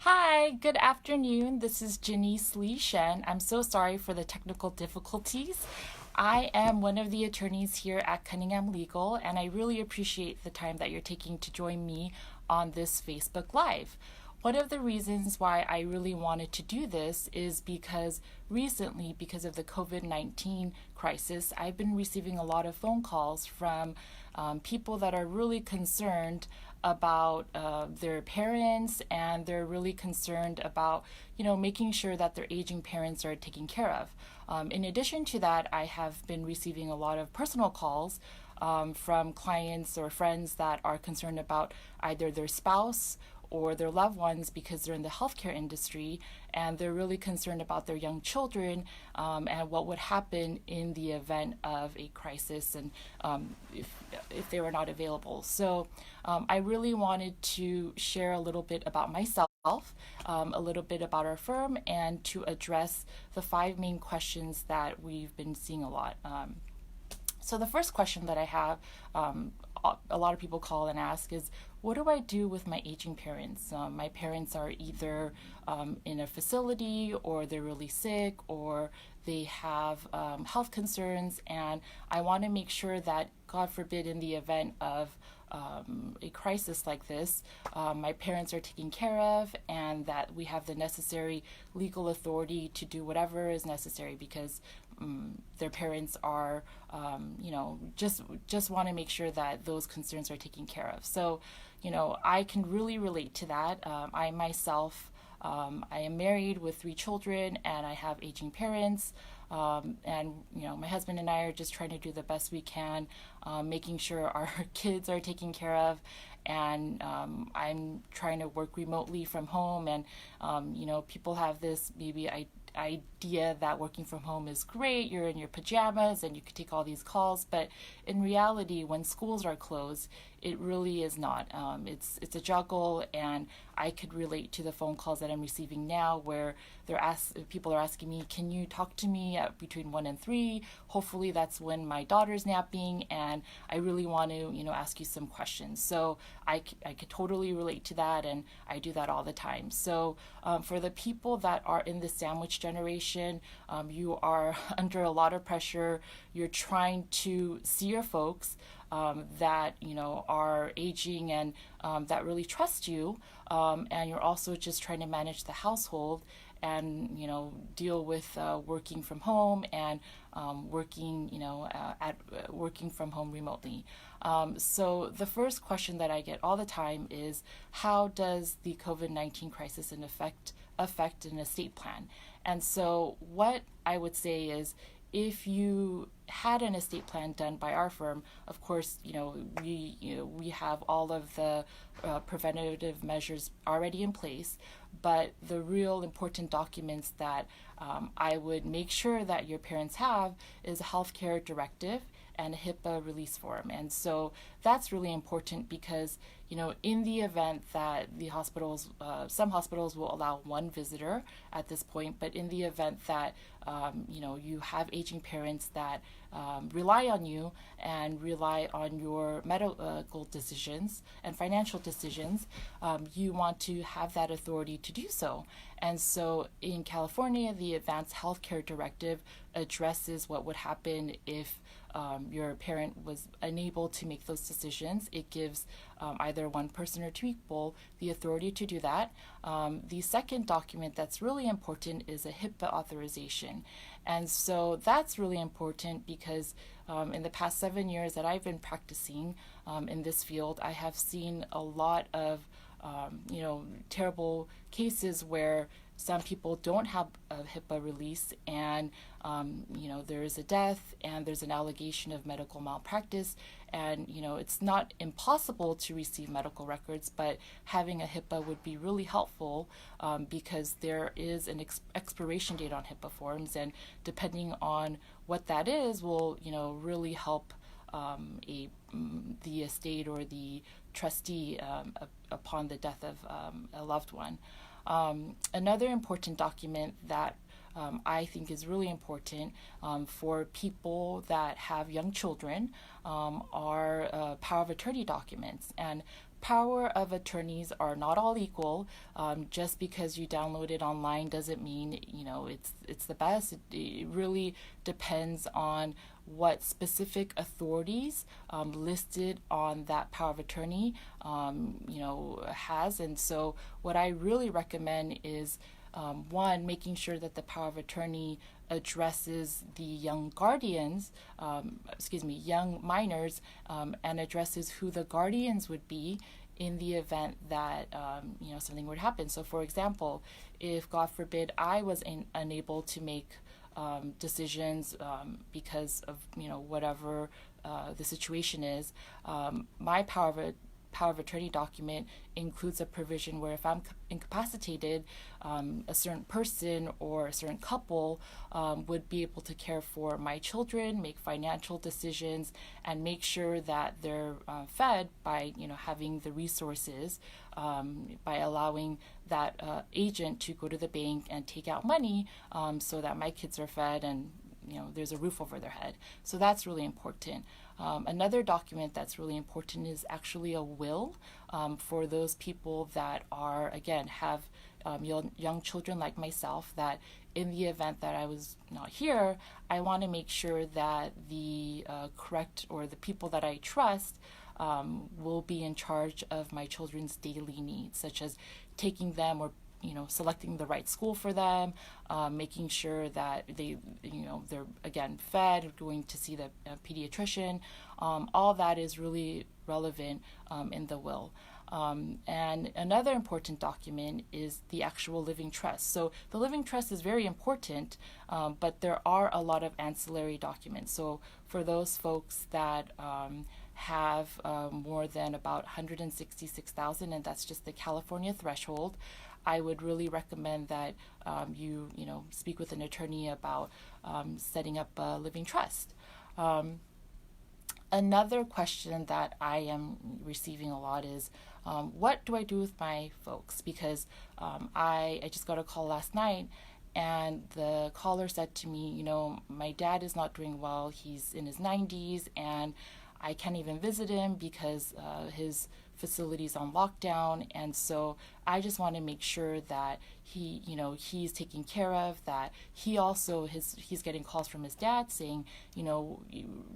Hi, good afternoon. This is Janice Shen. I'm so sorry for the technical difficulties. I am one of the attorneys here at Cunningham Legal, and I really appreciate the time that you're taking to join me on this Facebook Live. One of the reasons why I really wanted to do this is because recently, because of the COVID-19 crisis, I've been receiving a lot of phone calls from people that are really concerned about their parents, and they're really concerned about making sure that their aging parents are taken care of. In addition to that, I have been receiving a lot of personal calls from clients or friends that are concerned about either their spouse or their loved ones because they're in the healthcare industry, and they're really concerned about their young children, and what would happen in the event of a crisis, and if they were not available. So I really wanted to share a little bit about myself, a little bit about our firm, and to address the five main questions that we've been seeing a lot. So the first question that I have, a lot of people call and ask is, what do I do with my aging parents? My parents are either in a facility, or they're really sick, or they have health concerns, and I want to make sure that, God forbid, in the event of a crisis like this, my parents are taken care of, and that we have the necessary legal authority to do whatever is necessary, because their parents are, just want to make sure that those concerns are taken care of. So, I can really relate to that. I myself, I am married with three children, and I have aging parents. And my husband and I are just trying to do the best we can, making sure our kids are taken care of. And I'm trying to work remotely from home, and people have this maybe idea that working from home is great. You're in your pajamas and you can take all these calls, but in reality, when schools are closed, it really is not. It's a juggle, and I could relate to the phone calls that I'm receiving now, where people are asking me, "Can you talk to me at between 1 and 3? Hopefully, that's when my daughter's napping, and I really want to, ask you some questions." So I could totally relate to that, and I do that all the time. So for the people that are in the sandwich generation, you are under a lot of pressure. You're trying to see your folks that are aging, and that really trust you, and you're also just trying to manage the household, and deal with working from home, and working from home remotely. So the first question that I get all the time is, how does the COVID-19 crisis affect an estate plan? And so what I would say is, if you had an estate plan done by our firm, of course, we have all of the preventative measures already in place. But the real important documents that I would make sure that your parents have is a healthcare directive and a Hipaa release form. And so that's really important because, in the event that the hospitals, some hospitals will allow one visitor at this point, but in the event that, you have aging parents that rely on you and rely on your medical decisions and financial decisions, you want to have that authority to do so. And so in California, the Advanced Healthcare Directive addresses what would happen if your parent was unable to make those decisions. It gives either one person or two people the authority to do that. The second document that's really important is a Hipaa authorization. And so that's really important because in the past 7 years that I've been practicing in this field, I have seen a lot of terrible cases where some people don't have a Hipaa release, and there is a death, and there's an allegation of medical malpractice, and it's not impossible to receive medical records, but having a Hipaa would be really helpful, because there is an expiration date on Hipaa forms, and depending on what that is will really help the estate or the trustee upon the death of a loved one. Another important document that I think is really important for people that have young children are power of attorney documents. And power of attorneys are not all equal. Just because you download it online doesn't mean it's the best. It really depends on what specific authorities listed on that power of attorney has. And so what I really recommend is one, making sure that the power of attorney addresses the young guardians, young minors, and addresses who the guardians would be in the event that something would happen. So, for example, if God forbid I was unable to make decisions because of whatever the situation is, my power of attorney document includes a provision where if I'm incapacitated, a certain person or a certain couple would be able to care for my children, make financial decisions, and make sure that they're fed by having the resources, by allowing that agent to go to the bank and take out money so that my kids are fed and there's a roof over their head. So that's really important. Another document that's really important is actually a will for those people that are, again, have young children like myself, that in the event that I was not here, I want to make sure that the correct, or the people that I trust will be in charge of my children's daily needs, such as taking them or selecting the right school for them, making sure that they're again fed, going to see the pediatrician. All that is really relevant in the will. And another important document is the actual living trust. So the living trust is very important, but there are a lot of ancillary documents. So for those folks that have more than about 166,000, and that's just the California threshold, I would really recommend that you speak with an attorney about setting up a living trust. Another question that I am receiving a lot is, what do I do with my folks? Because I just got a call last night, and the caller said to me, my dad is not doing well. He's in his 90s, and I can't even visit him because his facilities on lockdown, and so I just want to make sure that he's taken care of, that he also he's getting calls from his dad saying,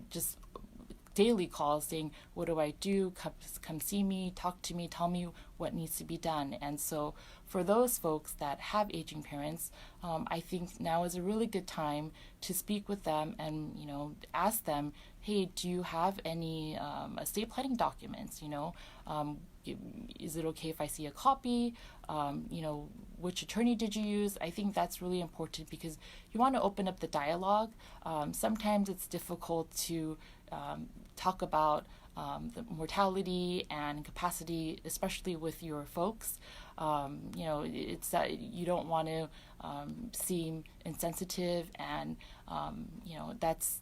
just daily calls saying, what do I do? Come see me, talk to me, tell me what needs to be done. And so for those folks that have aging parents, I think now is a really good time to speak with them and ask them, hey, do you have any estate planning documents? Is it okay if I see a copy? Which attorney did you use? I think that's really important because you want to open up the dialogue. Sometimes it's difficult to talk about the mortality and capacity, especially with your folks. It's that you don't want to seem insensitive, and that's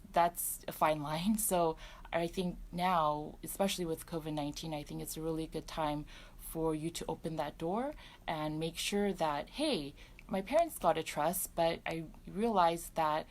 a fine line. So I think now, especially with COVID-19, I think it's a really good time for you to open that door and make sure that, hey, my parents got a trust, but I realized that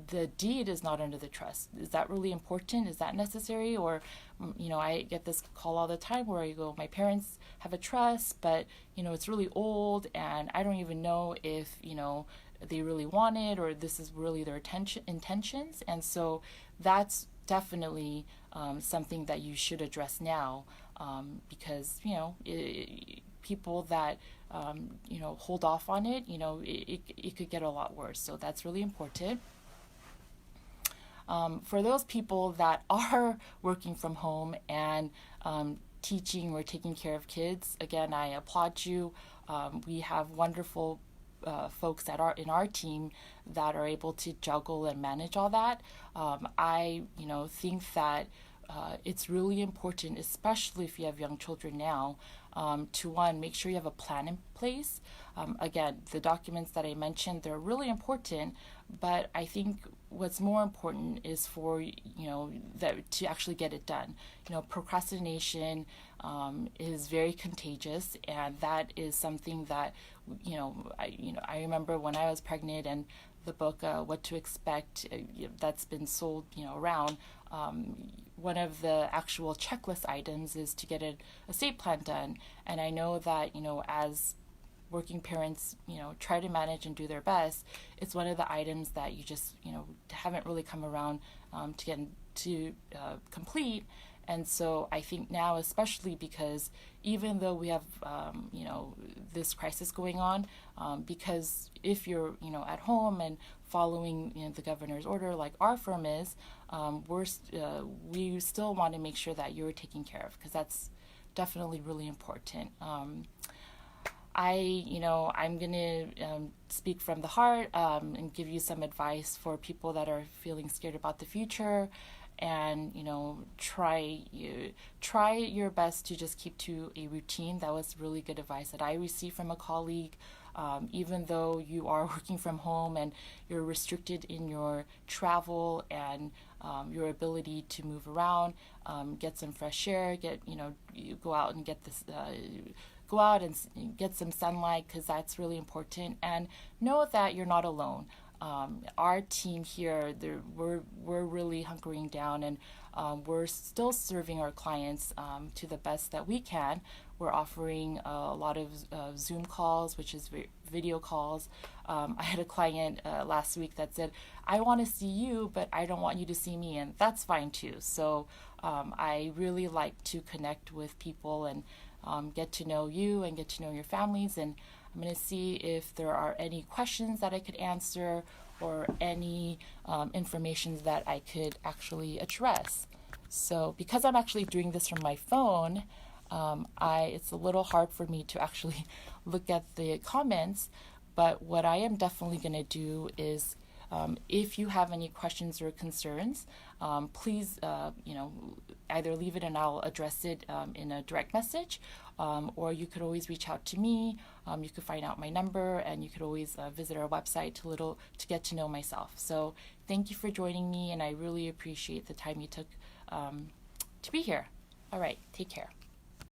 the deed is not under the trust. Is that really important? Is that necessary? Or, I get this call all the time where I go, my parents have a trust, but, it's really old, and I don't even know if, they really want it, or this is really their intentions. And so that's definitely something that you should address now, because, people that, hold off on it, it could get a lot worse. So that's really important. For those people that are working from home and teaching or taking care of kids, again, I applaud you. We have wonderful folks that are in our team that are able to juggle and manage all that. I think that it's really important, especially if you have young children now, to one, make sure you have a plan in place. Again, the documents that I mentioned, they're really important, but I think what's more important is for that to actually get it done. Procrastination is very contagious, and that is something that I remember when I was pregnant, and the book What to Expect that's been sold around one of the actual checklist items is to get an estate plan done. And I know that, as working parents, try to manage and do their best, it's one of the items that you just, haven't really come around to get to complete. And so I think now, especially because even though we have, this crisis going on, because if you're, at home and following, the governor's order, like our firm is, we still want to make sure that you're taken care of, because that's definitely really important. I'm going to speak from the heart and give you some advice for people that are feeling scared about the future, and try your best to just keep to a routine. That was really good advice that I received from a colleague. Even though you are working from home and you're restricted in your travel and your ability to move around, get some fresh air, you go out and go out and get some sunlight, because that's really important. And know that you're not alone. Our team here, we're really hunkering down, and we're still serving our clients to the best that we can. We're offering a lot of Zoom calls, which is video calls. I had a client last week that said, I want to see you, but I don't want you to see me, and that's fine too. So I really like to connect with people and get to know you and get to know your families. And I'm going to see if there are any questions that I could answer, or any information that I could actually address. So because I'm actually doing this from my phone, it's a little hard for me to actually look at the comments. But what I am definitely going to do is, if you have any questions or concerns, please, either leave it and I'll address it in a direct message, or you could always reach out to me. You could find out my number, and you could always visit our website to get to know myself. So thank you for joining me, and I really appreciate the time you took to be here. All right, take care.